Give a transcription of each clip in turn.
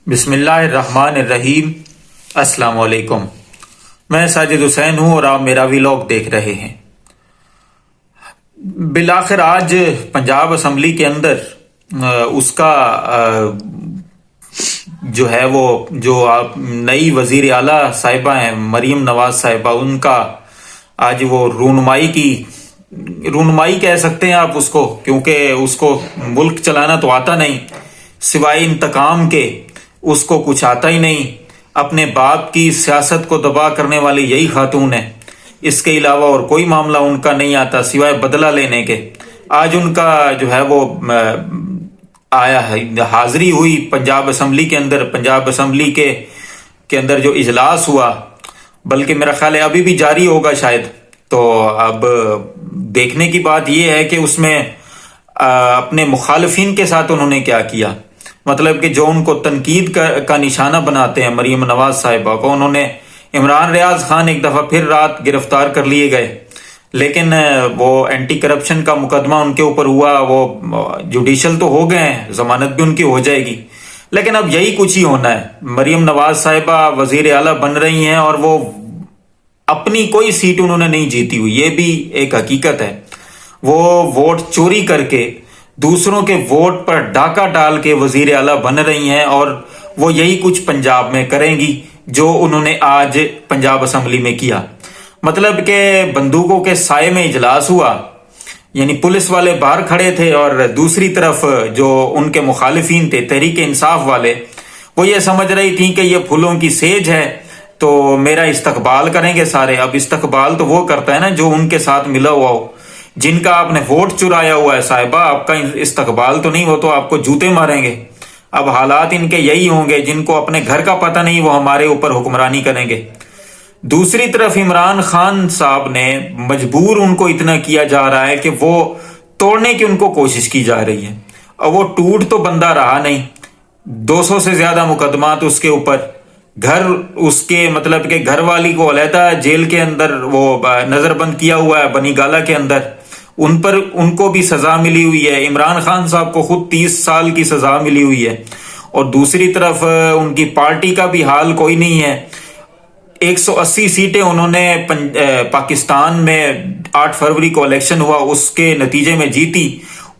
بسم اللہ الرحمن الرحیم۔ السلام علیکم، میں ساجد حسین ہوں اور آپ میرا ویلاگ دیکھ رہے ہیں۔ بالآخر آج پنجاب اسمبلی کے اندر اس کا جو ہے وہ جو آپ نئی وزیر اعلیٰ صاحبہ ہیں مریم نواز صاحبہ، ان کا آج وہ رونمائی کہہ سکتے ہیں آپ اس کو، کیونکہ اس کو ملک چلانا تو آتا نہیں، سوائے انتقام کے اس کو کچھ آتا ہی نہیں۔ اپنے باپ کی سیاست کو دبا کرنے والی یہی خاتون ہے، اس کے علاوہ اور کوئی معاملہ ان کا نہیں آتا سوائے بدلہ لینے کے۔ آج ان کا جو ہے وہ آیا ہے، حاضری ہوئی پنجاب اسمبلی کے اندر، پنجاب اسمبلی کے اندر جو اجلاس ہوا، بلکہ میرا خیال ہے ابھی بھی جاری ہوگا شاید۔ تو اب دیکھنے کی بات یہ ہے کہ اس میں اپنے مخالفین کے ساتھ انہوں نے کیا کیا، مطلب کہ جو ان کو تنقید کا نشانہ بناتے ہیں مریم نواز صاحبہ کو، انہوں نے عمران ریاض خان ایک دفعہ پھر رات گرفتار کر لیے گئے، لیکن وہ اینٹی کرپشن کا مقدمہ ان کے اوپر ہوا، وہ جوڈیشل تو ہو گئے ہیں، ضمانت بھی ان کی ہو جائے گی، لیکن اب یہی کچھ ہی ہونا ہے۔ مریم نواز صاحبہ وزیر اعلیٰ بن رہی ہیں اور وہ اپنی کوئی سیٹ انہوں نے نہیں جیتی ہوئی، یہ بھی ایک حقیقت ہے۔ وہ ووٹ چوری کر کے دوسروں کے ووٹ پر ڈاکہ ڈال کے وزیر اعلیٰ بن رہی ہیں، اور وہ یہی کچھ پنجاب میں کریں گی جو انہوں نے آج پنجاب اسمبلی میں کیا۔ مطلب کہ بندوقوں کے سائے میں اجلاس ہوا، یعنی پولیس والے باہر کھڑے تھے اور دوسری طرف جو ان کے مخالفین تھے تحریک انصاف والے، وہ یہ سمجھ رہی تھیں کہ یہ پھولوں کی سیج ہے تو میرا استقبال کریں گے سارے۔ اب استقبال تو وہ کرتا ہے نا جو ان کے ساتھ ملا ہوا ہو، جن کا آپ نے ووٹ چرایا ہوا ہے صاحبہ، آپ کا استقبال تو نہیں، وہ تو آپ کو جوتے ماریں گے۔ اب حالات ان کے یہی ہوں گے، جن کو اپنے گھر کا پتہ نہیں وہ ہمارے اوپر حکمرانی کریں گے۔ دوسری طرف عمران خان صاحب نے مجبور ان کو اتنا کیا جا رہا ہے کہ وہ توڑنے کی ان کو کوشش کی جا رہی ہے، اور وہ ٹوٹ تو بندہ رہا نہیں۔ 200 سے زیادہ مقدمات اس کے اوپر، گھر اس کے مطلب کہ گھر والی کو علیحدہ جیل کے اندر وہ نظر بند کیا ہوا ہے بنی گالہ کے اندر، ان کو بھی سزا ملی ہوئی ہے۔ عمران خان صاحب کو خود 30 سال کی سزا ملی ہوئی ہے، اور دوسری طرف ان کی پارٹی کا بھی حال کوئی نہیں ہے۔ 180 سیٹیں انہوں نے پاکستان میں 8 فروری کو الیکشن ہوا اس کے نتیجے میں جیتی،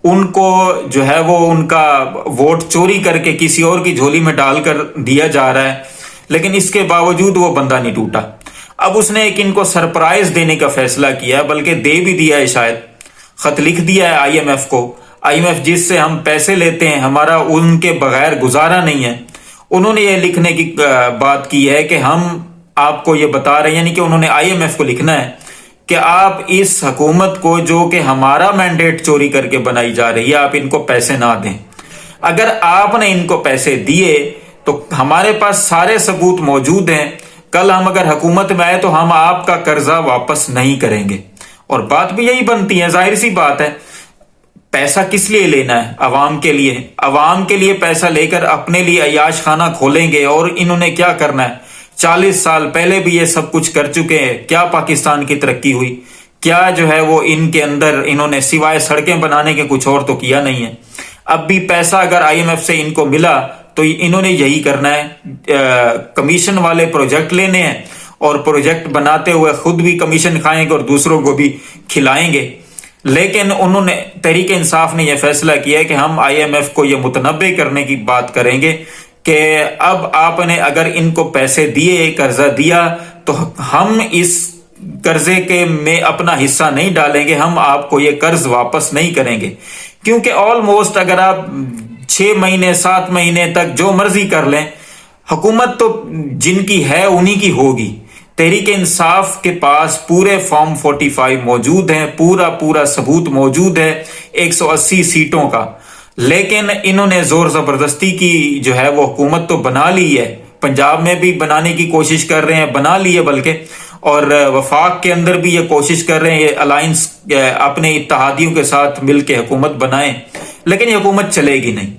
ان کو جو ہے وہ ان کا ووٹ چوری کر کے کسی اور کی جھولی میں ڈال کر دیا جا رہا ہے، لیکن اس کے باوجود وہ بندہ نہیں ٹوٹا۔ اب اس نے ایک ان کو سرپرائز دینے کا فیصلہ کیا، بلکہ دے بھی دیا ہے، شاید خط لکھ دیا ہے آئی ایم ایف کو۔ آئی ایم ایف جس سے ہم پیسے لیتے ہیں، ہمارا ان کے بغیر گزارا نہیں ہے، انہوں نے یہ لکھنے کی بات کی ہے کہ ہم آپ کو یہ بتا رہے ہیں، یعنی کہ انہوں نے آئی ایم ایف کو لکھنا ہے کہ آپ اس حکومت کو جو کہ ہمارا مینڈیٹ چوری کر کے بنائی جا رہی ہے، آپ ان کو پیسے نہ دیں۔ اگر آپ نے ان کو پیسے دیے تو ہمارے پاس سارے ثبوت موجود ہیں، کل ہم اگر حکومت میں آئے تو ہم آپ کا قرضہ واپس نہیں کریں گے۔ اور بات بھی یہی بنتی ہے، ظاہر سی بات ہے، پیسہ کس لیے لینا ہے؟ عوام کے لیے۔ عوام کے لیے پیسہ لے کر اپنے لیے عیاش خانہ کھولیں گے، اور انہوں نے کیا کرنا ہے؟ 40 سال پہلے بھی یہ سب کچھ کر چکے ہیں۔ کیا پاکستان کی ترقی ہوئی؟ کیا جو ہے وہ ان کے اندر انہوں نے سوائے سڑکیں بنانے کے کچھ اور تو کیا نہیں ہے۔ اب بھی پیسہ اگر آئی ایم ایف سے ان کو ملا تو انہوں نے یہی کرنا ہے، کمیشن والے پروجیکٹ لینے ہیں، اور پروجیکٹ بناتے ہوئے خود بھی کمیشن کھائیں گے اور دوسروں کو بھی کھلائیں گے۔ لیکن انہوں نے تحریک انصاف نے یہ فیصلہ کیا ہے کہ ہم آئی ایم ایف کو یہ متنبع کرنے کی بات کریں گے کہ اب آپ نے اگر ان کو پیسے دیے، قرضہ دیا، تو ہم اس قرضے کے میں اپنا حصہ نہیں ڈالیں گے، ہم آپ کو یہ قرض واپس نہیں کریں گے، کیونکہ آلموسٹ اگر آپ 6 مہینے 7 مہینے تک جو مرضی کر لیں، حکومت تو جن کی ہے انہی کی ہوگی۔ تحریک انصاف کے پاس پورے فارم 45 موجود ہیں، پورا ثبوت موجود ہے 180 سیٹوں کا، لیکن انہوں نے زور زبردستی کی جو ہے وہ حکومت تو بنا لی ہے، پنجاب میں بھی بنانے کی کوشش کر رہے ہیں، بنا لی ہے بلکہ، اور وفاق کے اندر بھی یہ کوشش کر رہے ہیں یہ الائنس اپنے اتحادیوں کے ساتھ مل کے حکومت بنائیں، لیکن یہ حکومت چلے گی نہیں۔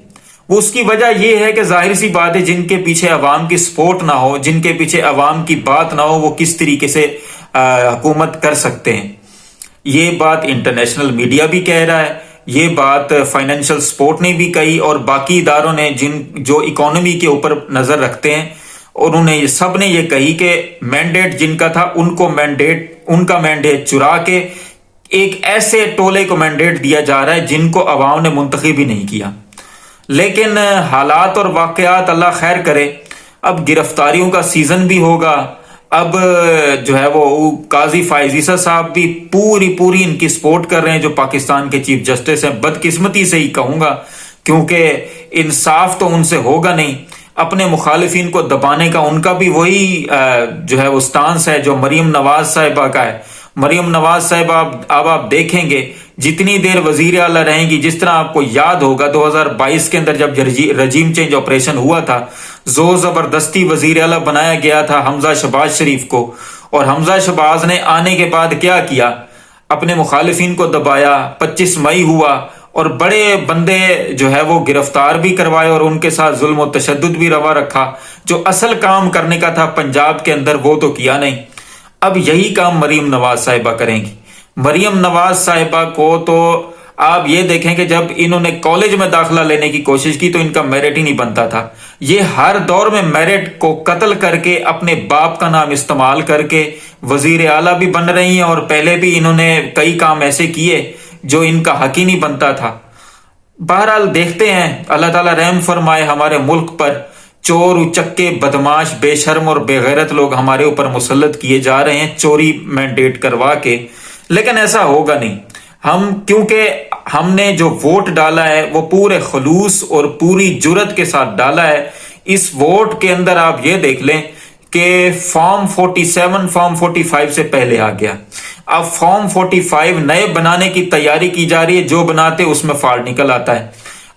وہ اس کی وجہ یہ ہے کہ ظاہر سی بات ہے، جن کے پیچھے عوام کی سپورٹ نہ ہو، جن کے پیچھے عوام کی بات نہ ہو، وہ کس طریقے سے حکومت کر سکتے ہیں۔ یہ بات انٹرنیشنل میڈیا بھی کہہ رہا ہے یہ بات فائنینشل سپورٹ نے بھی کہی اور باقی اداروں نے جو اکانومی کے اوپر نظر رکھتے ہیں، انہوں نے سب نے یہ کہی کہ مینڈیٹ جن کا تھا ان کا مینڈیٹ چرا کے ایک ایسے ٹولے کو مینڈیٹ دیا جا رہا ہے جن کو عوام نے منتخب ہی نہیں کیا۔ لیکن حالات اور واقعات اللہ خیر کرے، اب گرفتاریوں کا سیزن بھی ہوگا، اب جو ہے وہ قاضی فائز عیسیٰ صاحب بھی پوری ان کی سپورٹ کر رہے ہیں جو پاکستان کے چیف جسٹس ہیں، بدقسمتی سے ہی کہوں گا کیونکہ انصاف تو ان سے ہوگا نہیں، اپنے مخالفین کو دبانے کا ان کا بھی وہی جو ہے وہ سٹانس ہے جو مریم نواز صاحبہ کا ہے۔ مریم نواز صاحبہ اب آپ دیکھیں گے جتنی دیر وزیر اعلیٰ رہیں گی، جس طرح آپ کو یاد ہوگا 2022 کے اندر جب رجیم چینج آپریشن ہوا تھا، زور زبردستی وزیر اعلیٰ بنایا گیا تھا حمزہ شہباز شریف کو، اور حمزہ شہباز نے آنے کے بعد کیا کیا؟ اپنے مخالفین کو دبایا، 25 مئی ہوا اور بڑے بندے جو ہے وہ گرفتار بھی کروائے اور ان کے ساتھ ظلم و تشدد بھی روا رکھا۔ جو اصل کام کرنے کا تھا پنجاب کے اندر وہ تو کیا نہیں۔ اب یہی کام مریم نواز صاحبہ کریں گی۔ مریم نواز صاحبہ کو تو آپ یہ دیکھیں کہ جب انہوں نے کالج میں داخلہ لینے کی کوشش کی تو ان کا میرٹ ہی نہیں بنتا تھا۔ یہ ہر دور میں میرٹ کو قتل کر کے اپنے باپ کا نام استعمال کر کے وزیر اعلیٰ بھی بن رہی ہیں، اور پہلے بھی انہوں نے کئی کام ایسے کیے جو ان کا حق ہی نہیں بنتا تھا۔ بہرحال دیکھتے ہیں، اللہ تعالیٰ رحم فرمائے ہمارے ملک پر۔ چور اچکے بدماش بے شرم اور بے غیرت لوگ ہمارے اوپر مسلط کیے جا رہے ہیں چوری مینڈیٹ کروا کے، لیکن ایسا ہوگا نہیں۔ کیونکہ ہم نے جو ووٹ ڈالا ہے وہ پورے خلوص اور پوری جرت کے ساتھ ڈالا ہے۔ اس ووٹ کے اندر آپ یہ دیکھ لیں کہ فارم 47 فارم 45 سے پہلے آ گیا۔ اب فارم 45 نئے بنانے کی تیاری کی جا رہی ہے، جو بناتے اس میں فالٹ نکل آتا ہے۔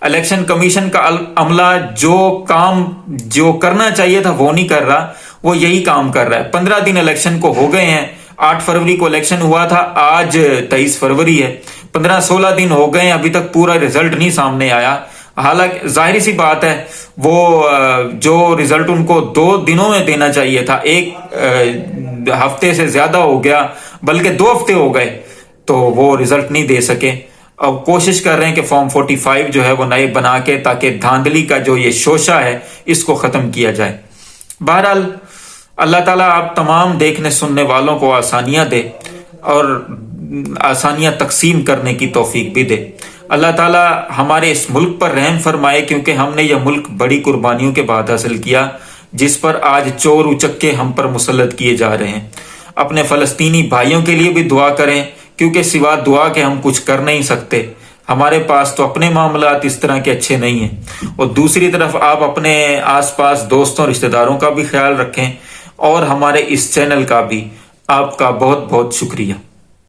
الیکشن کمیشن کا عملہ جو کرنا چاہیے تھا وہ نہیں کر رہا، وہ یہی کام کر رہا ہے۔ 15 دن الیکشن کو ہو گئے ہیں، 8 فروری کو الیکشن ہوا تھا، آج 23 فروری ہے، 15-16 دن ہو گئے ہیں، ابھی تک پورا رزلٹ نہیں سامنے آیا۔ حالانکہ ظاہری سی بات ہے وہ جو رزلٹ ان کو 2 دنوں میں دینا چاہیے تھا، 1 ہفتے سے زیادہ ہو گیا، بلکہ 2 ہفتے ہو گئے، تو وہ رزلٹ نہیں دے سکے۔ اب کوشش کر رہے ہیں کہ فارم 45 جو ہے وہ نئے بنا کے تاکہ دھاندلی کا جو یہ شوشہ ہے اس کو ختم کیا جائے۔ بہرحال اللہ تعالیٰ آپ تمام دیکھنے سننے والوں کو آسانیاں دے اور آسانیاں تقسیم کرنے کی توفیق بھی دے۔ اللہ تعالیٰ ہمارے اس ملک پر رحم فرمائے، کیونکہ ہم نے یہ ملک بڑی قربانیوں کے بعد حاصل کیا، جس پر آج چور اچکے ہم پر مسلط کیے جا رہے ہیں۔ اپنے فلسطینی بھائیوں کے لیے بھی دعا کریں، کیونکہ سوا دعا کے ہم کچھ کر نہیں سکتے۔ ہمارے پاس تو اپنے معاملات اس طرح کے اچھے نہیں ہیں، اور دوسری طرف آپ اپنے آس پاس دوستوں رشتہ داروں کا بھی خیال رکھیں، اور ہمارے اس چینل کا بھی۔ آپ کا بہت بہت شکریہ۔